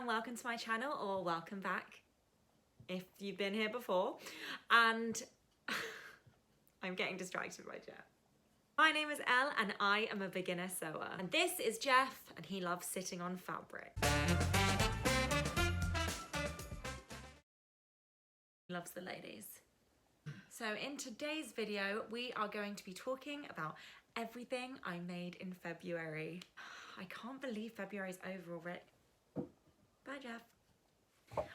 welcome to my channel, or welcome back if you've been here before. And I'm getting distracted by Jeff. My name is Elle and I am a beginner sewer. And this is Jeff and he loves sitting on fabric. He loves the ladies. So in today's video, we are going to be talking about everything I made in February. I can't believe February's over already. Bye, Jeff.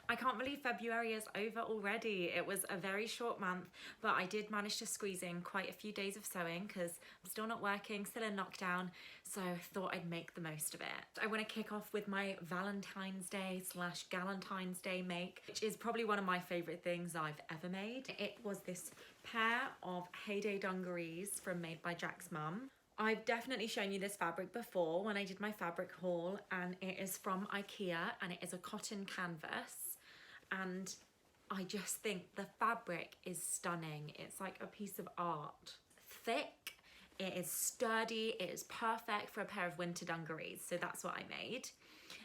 I can't believe February is over already. It was a very short month, but I did manage to squeeze in quite a few days of sewing because I'm still not working, still in lockdown, so I thought I'd make the most of it. I want to kick off with my Valentine's Day / Galentine's Day make, which is probably one of my favourite things I've ever made. It was this pair of Heyday dungarees from Made by Jack's mum. I've definitely shown you this fabric before when I did my fabric haul, and it is from IKEA and it is a cotton canvas, and I just think the fabric is stunning. It's like a piece of art. Thick, it is sturdy, it is perfect for a pair of winter dungarees, so that's what I made.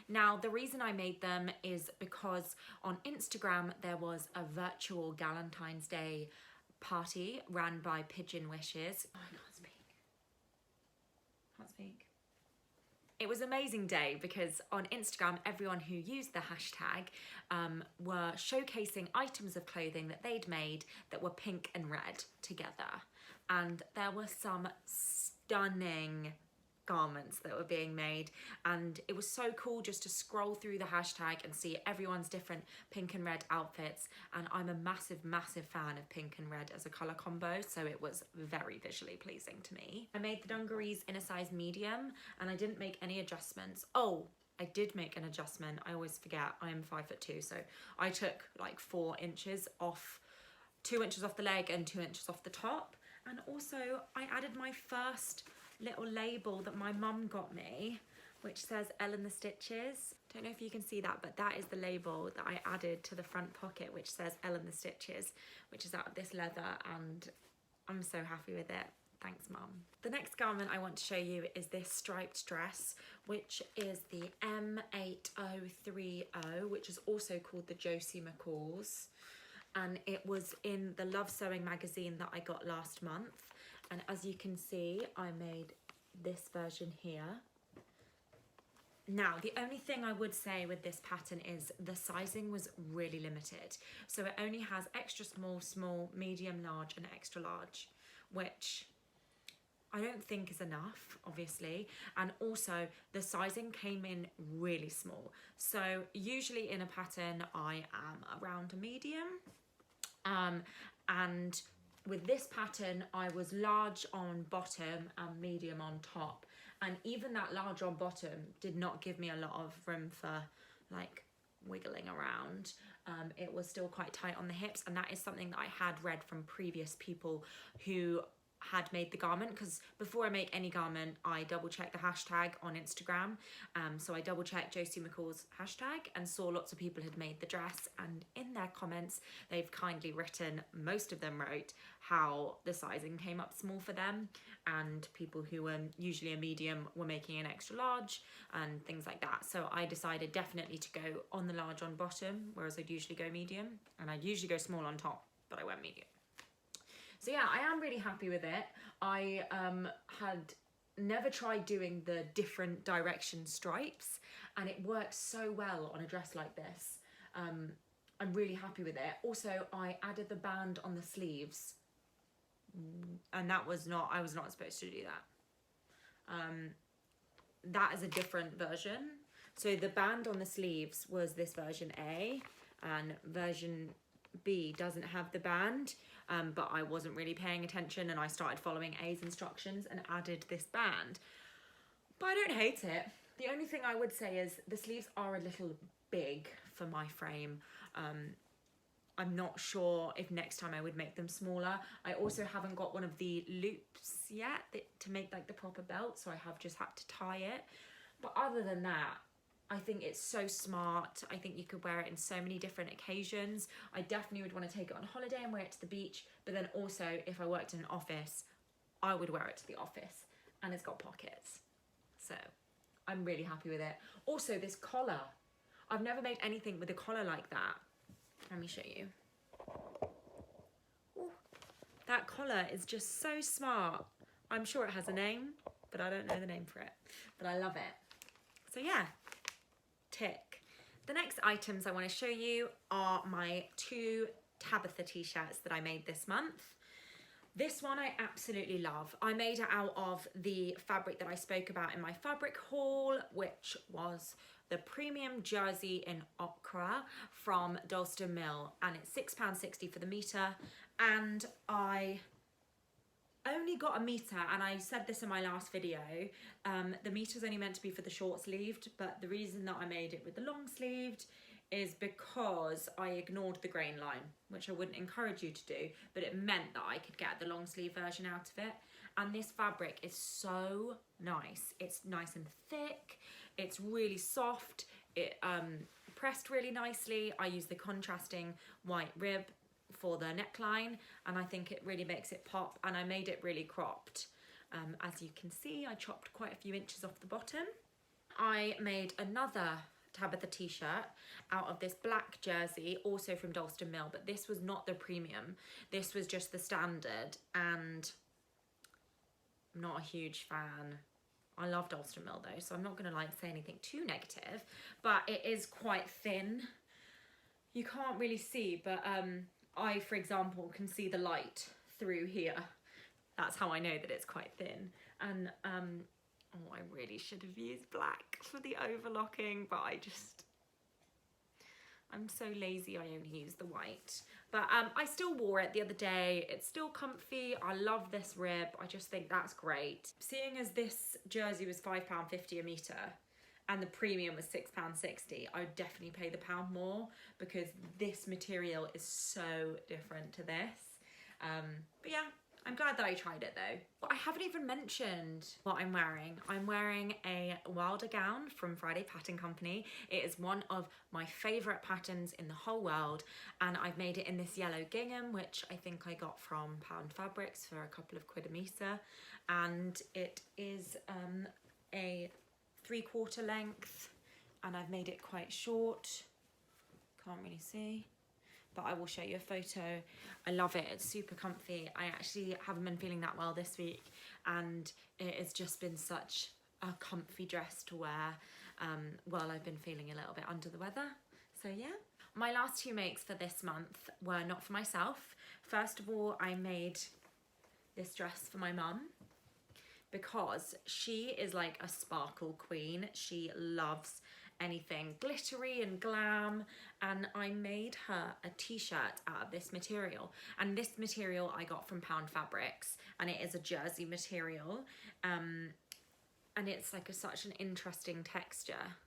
Now the reason I made them is because on Instagram there was a virtual Galentine's Day party ran by Pigeon Wishes. Oh, I can't speak. It was an amazing day because on Instagram, everyone who used the hashtag were showcasing items of clothing that they'd made that were pink and red together. And there were some stunning garments that were being made, and it was so cool just to scroll through the hashtag and see everyone's different pink and red outfits. And I'm a massive fan of pink and red as a colour combo, so it was very visually pleasing to me. I made the dungarees in a size medium and I didn't make any adjustments. Oh, I did make an adjustment. I always forget, I am 5'2", so I took like 4 inches off, 2 inches off the leg and 2 inches off the top. And also I added my first little label that my mum got me, which says Elle and the Stitches. Don't know if you can see that, but that is the label that I added to the front pocket, which says Elle and the Stitches, which is out of this leather, and I'm so happy with it. Thanks, Mum. The next garment I want to show you is this striped dress, which is the M8030, which is also called the Josie McCalls. And it was in the Love Sewing magazine that I got last month. And as you can see, I made this version here. Now, the only thing I would say with this pattern is the sizing was really limited. So it only has extra small, small, medium, large, and extra large, which I don't think is enough, obviously. And also the sizing came in really small. So usually in a pattern, I am around a medium. And with this pattern, I was large on bottom and medium on top. And even that large on bottom did not give me a lot of room for like wiggling around. It was still quite tight on the hips, and that is something that I had read from previous people who had made the garment, because before I make any garment I double check the hashtag on Instagram. So I double checked Josie McCall's hashtag and saw lots of people had made the dress, and in their comments they've kindly written, most of them wrote how the sizing came up small for them, and people who were usually a medium were making an extra large and things like that. So I decided definitely to go on the large on bottom, whereas I'd usually go medium, and I'd usually go small on top, but I went medium. So yeah, I am really happy with it. I had never tried doing the different direction stripes, and it works so well on a dress like this. I'm really happy with it. Also, I added the band on the sleeves, and I was not supposed to do that. That is a different version. So the band on the sleeves was this version A, and version B doesn't have the band. But I wasn't really paying attention, and I started following A's instructions and added this band. But I don't hate it. The only thing I would say is the sleeves are a little big for my frame. I'm not sure if next time I would make them smaller. I also haven't got one of the loops yet to make like the proper belt, so I have just had to tie it. But other than that, I think it's so smart. I think you could wear it in so many different occasions. I definitely would want to take it on holiday and wear it to the beach, but then also if I worked in an office, I would wear it to the office, and it's got pockets. So I'm really happy with it. Also, this collar, I've never made anything with a collar like that. Let me show you. Ooh, that collar is just so smart. I'm sure it has a name, but I don't know the name for it, but I love it. So yeah, tick. The next items I want to show you are my 2 Tabitha t-shirts that I made this month. This one I absolutely love. I made it out of the fabric that I spoke about in my fabric haul, which was the premium jersey in ochre from Dalston Mill, and it's £6.60 for the metre. And I only got a metre, and I said this in my last video, the metre's only meant to be for the short sleeved, but the reason that I made it with the long sleeved is because I ignored the grain line, which I wouldn't encourage you to do, but it meant that I could get the long sleeve version out of it. And this fabric is so nice. It's nice and thick, it's really soft, it pressed really nicely. I use the contrasting white rib for the neckline, and I think it really makes it pop, and I made it really cropped. As you can see, I chopped quite a few inches off the bottom. I made another Tabitha t-shirt out of this black jersey, also from Dalston Mill, but this was not the premium, this was just the standard, and I'm not a huge fan. I love Dalston Mill though, so I'm not gonna like say anything too negative, but it is quite thin. You can't really see, but I, for example, can see the light through here. That's how I know that it's quite thin. And oh, I really should have used black for the overlocking, but I'm so lazy, I only use the white. But I still wore it the other day. It's still comfy. I love this rib. I just think that's great. Seeing as this jersey was £5.50 a metre and the premium was £6.60, I would definitely pay the pound more because this material is so different to this. But yeah, I'm glad that I tried it though. But I haven't even mentioned what I'm wearing. I'm wearing a Wilder gown from Friday Pattern Company. It is one of my favourite patterns in the whole world, and I've made it in this yellow gingham, which I think I got from Pound Fabrics for a couple of quid a metre, and it is a 3/4 length, and I've made it quite short. Can't really see, but I will show you a photo. I love it, it's super comfy. I actually haven't been feeling that well this week, and it has just been such a comfy dress to wear while I've been feeling a little bit under the weather. So yeah. My last 2 makes for this month were not for myself. First of all, I made this dress for my mum because she is like a sparkle queen. She loves anything glittery and glam, and I made her a t-shirt out of this material, and this material I got from Pound Fabrics, and it is a jersey material, and it's like such an interesting texture,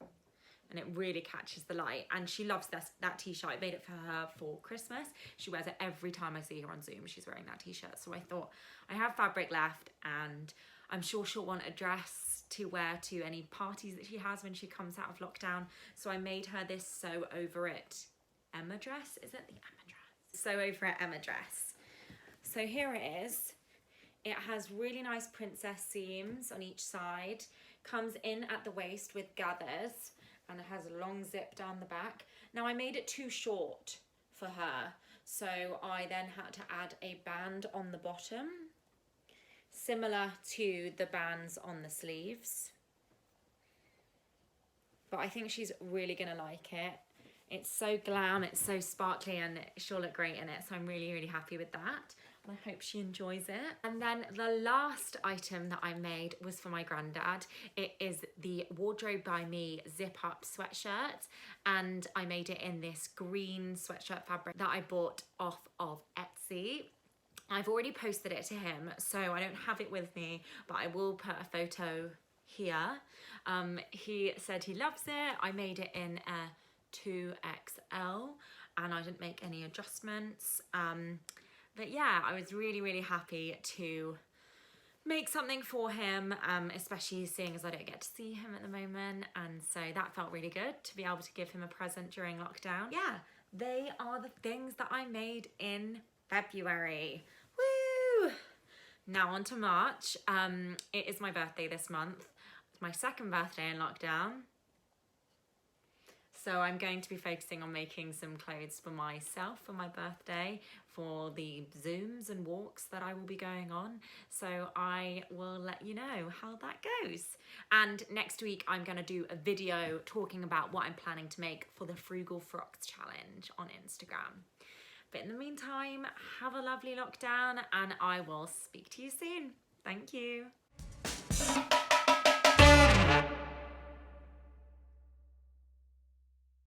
and it really catches the light, and she loves that t-shirt. I made it for her for Christmas. She wears it every time I see her on Zoom. She's wearing that t-shirt, so I thought I have fabric left, and I'm sure she'll want a dress to wear to any parties that she has when she comes out of lockdown. So I made her this Sew Over It Emma dress. Is it the Emma dress? Sew Over It Emma dress. So here it is. It has really nice princess seams on each side. Comes in at the waist with gathers, and it has a long zip down the back. Now I made it too short for her, so I then had to add a band on the bottom, similar to the bands on the sleeves. But I think she's really gonna like it. It's so glam, it's so sparkly, and she'll look great in it, so I'm really, really happy with that. And I hope she enjoys it. And then the last item that I made was for my granddad. It is the Wardrobe by Me zip up sweatshirt, and I made it in this green sweatshirt fabric that I bought off of Etsy. I've already posted it to him, so I don't have it with me, but I will put a photo here. He said he loves it. I made it in a 2XL, and I didn't make any adjustments. But yeah, I was really, really happy to make something for him, especially seeing as I don't get to see him at the moment, and so that felt really good to be able to give him a present during lockdown. Yeah, they are the things that I made in February. Woo! Now on to March. It is my birthday this month. It's my second birthday in lockdown. So I'm going to be focusing on making some clothes for myself for my birthday, for the Zooms and walks that I will be going on. So I will let you know how that goes. And next week I'm going to do a video talking about what I'm planning to make for the Frugal Frocks Challenge on Instagram. But in the meantime, have a lovely lockdown and I will speak to you soon. Thank you.